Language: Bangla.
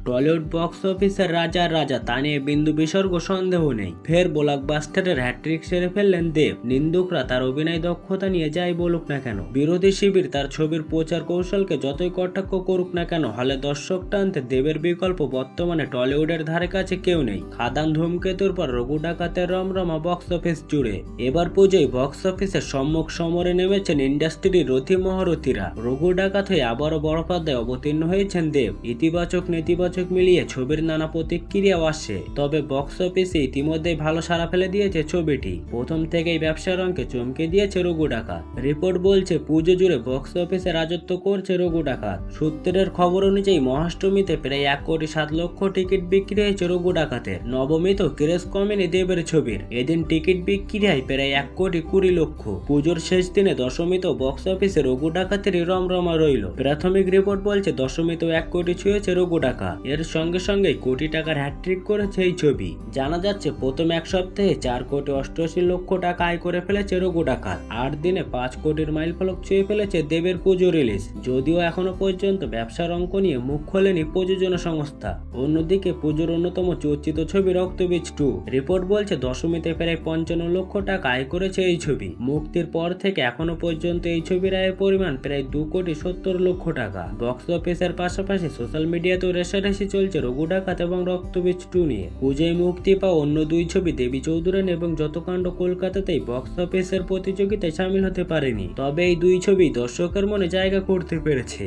টলিউড বক্স অফিসের রাজা রাজা তা নিয়ে বিন্দু বিসর্গ সন্দেহ নেই। ফের ব্লকবাস্টারের হ্যাট্রিক সেরে ফেললেন দেব। নিন্দুকরা তার অভিনয় দক্ষতা নিয়ে যাই বলুক না কেন, বিরোধী শিবির তার ছবির প্রচার কৌশলকে যতই কটাক্ষ করুক না কেন, হলে দর্শক টানতে দেবের বিকল্প বর্তমানে টলিউডের ধারে কাছে কেউ নেই। খাদান ধূমকেতুর পর রঘু ডাকাতের রমরমা বক্স অফিস জুড়ে। এবার পুজোয় বক্স অফিসের সম্মুখ সমরে নেমেছেন ইন্ডাস্ট্রির রথী মহারথীরা। রঘু ডাকাত হয়ে আবারও বড় পর্দায় অবতীর্ণ হয়েছেন দেব। ইতিবাচক নেতিবাচক মিলিয়ে ছবির নানা প্রতিক্রিয়াও আসছে। তবে বক্স অফিসে ইতিমধ্যেই ভালো সাড়া ফেলে দিয়েছে ছবিটি। প্রথম থেকেই ব্যবসার অঙ্কে চমকে দিয়েছে রঘু ডাকাত। রিপোর্ট বলছে পুজো জুড়ে বক্স অফিসে রাজত্ব করছে রঘু ডাকাত। সূত্রের খবর অনুযায়ী মহাষ্টমীতে প্রায় 1,07,00,000 টিকিট বিক্রি হয়েছে রঘু ডাকাতের। নবমীতেও ক্রেজ কমেনি দেবের ছবির। এদিন টিকিট বিক্রি হয় প্রায় 1,20,00,000। পুজোর শেষ দিনে দশমীতেও বক্স অফিসে রঘু ডাকাতেরই রমরমা রইল। প্রাথমিক রিপোর্ট বলছে দশমীতেও 1 কোটি ছুঁয়েছে রঘু ডাকাত। এর সঙ্গে সঙ্গে কোটি টাকার হ্যাট্রিক করেছে এই ছবি। জানা যাচ্ছে প্রথম এক সপ্তাহে 4,88,00,000 টাকা আয় করে ফেলেছে রঘু ডাকাত। 8 দিনে 5 কোটির মাইলফলক ছুঁয়ে ফেলেছে দেবের পুজো রিলিজ। যদিও এখনো পর্যন্ত ব্যবসার অঙ্ক নিয়ে মুখ খোলেনি প্রযোজনা সংস্থা। অন্যদিকে পুজোর অন্যতম চর্চিত ছবি রক্তবীজ 2 রিপোর্ট বলছে দশমীতে প্রায় 55 লক্ষ টাকা আয় করেছে এই ছবি। মুক্তির পর থেকে এখনো পর্যন্ত এই ছবির আয়ের পরিমাণ প্রায় 2,70,00,000 টাকা। বক্স অফিসের পাশাপাশি সোশ্যাল মিডিয়াতেও রেশারেশি চলছে রঘু ডাকাত এবং রক্তবীজ 2 নিয়ে। পুজোয় মুক্তি পাওয়া অন্য দুই ছবি দেবী চৌধুরানী এবং যতকাণ্ড কলকাতাতেই বক্স অফিসের প্রতিযোগিতায় সামিল হতে পারেনি। তবে এই দুই ছবি দর্শকের মনে জায়গা করতে পেরেছে।